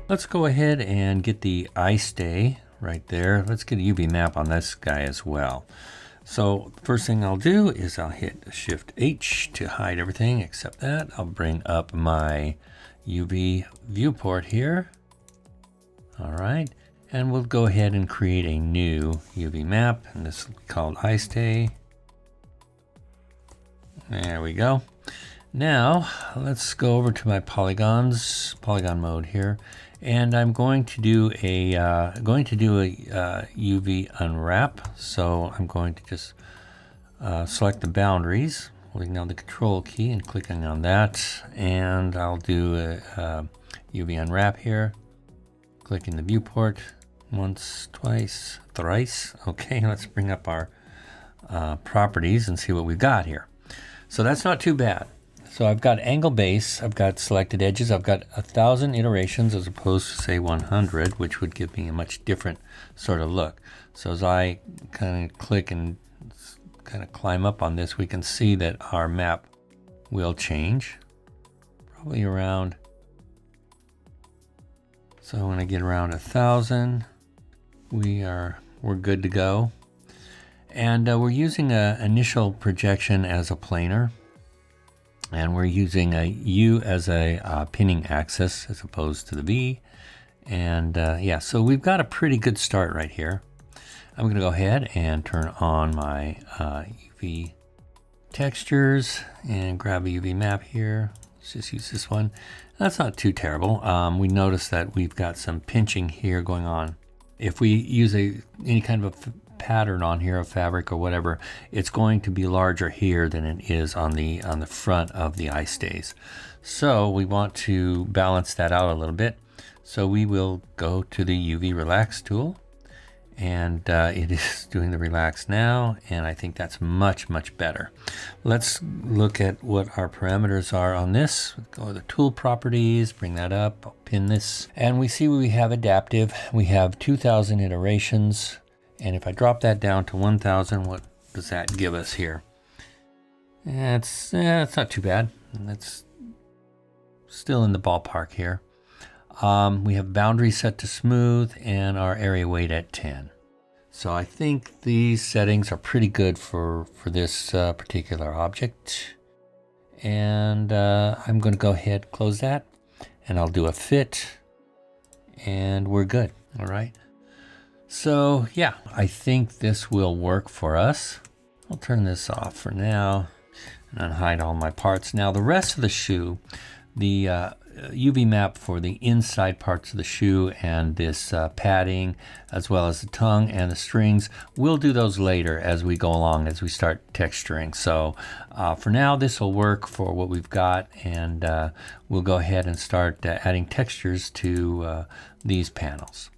Let's go ahead and get the Eyestay right there. Let's get a UV map on this guy as well. So first thing I'll do is I'll hit Shift H to hide everything except that. I'll bring up my UV viewport here. All right, and we'll go ahead and create a new UV map, and this is called Eyestay. There we go. Now let's go over to my polygon mode here, and I'm going to do a UV unwrap. So I'm going to just select the boundaries, holding down the Control key and clicking on that, and I'll do a UV unwrap here. Clicking the viewport once, twice, thrice. Okay, let's bring up our properties and see what we've got here. So that's not too bad. So I've got angle base, I've got selected edges, I've got 1,000 iterations as opposed to say 100, which would give me a much different sort of look. So as I kind of click and kind of climb up on this, we can see that our map will change. Probably around, so when I get around 1,000, we're good to go. And we're using an initial projection as a planar. And we're using a U as a pinning axis as opposed to the V. And yeah, so we've got a pretty good start right here. I'm going to go ahead and turn on my UV textures and grab a UV map here. Let's just use this one. That's not too terrible. We notice that we've got some pinching here going on. If we use any kind of a pattern on here of fabric or whatever, it's going to be larger here than it is on the front of the Eyestays. So we want to balance that out a little bit. So we will go to the UV relax tool, and it is doing the relax now, and I think that's much better. Let's look at what our parameters are on this. Go to the tool properties, bring that up, I'll pin this, and we see we have adaptive. We have 2,000 iterations. And if I drop that down to 1,000, what does that give us here? It's not too bad. That's still in the ballpark here. We have boundary set to smooth and our area weight at 10. So I think these settings are pretty good for this particular object. And I'm going to go ahead, close that, and I'll do a fit, and we're good. All right. So yeah, I think this will work for us. I'll turn this off for now and unhide all my parts. Now the rest of the shoe, the UV map for the inside parts of the shoe and this padding, as well as the tongue and the strings, we'll do those later as we go along, as we start texturing. So for now, this will work for what we've got, and we'll go ahead and start adding textures to these panels.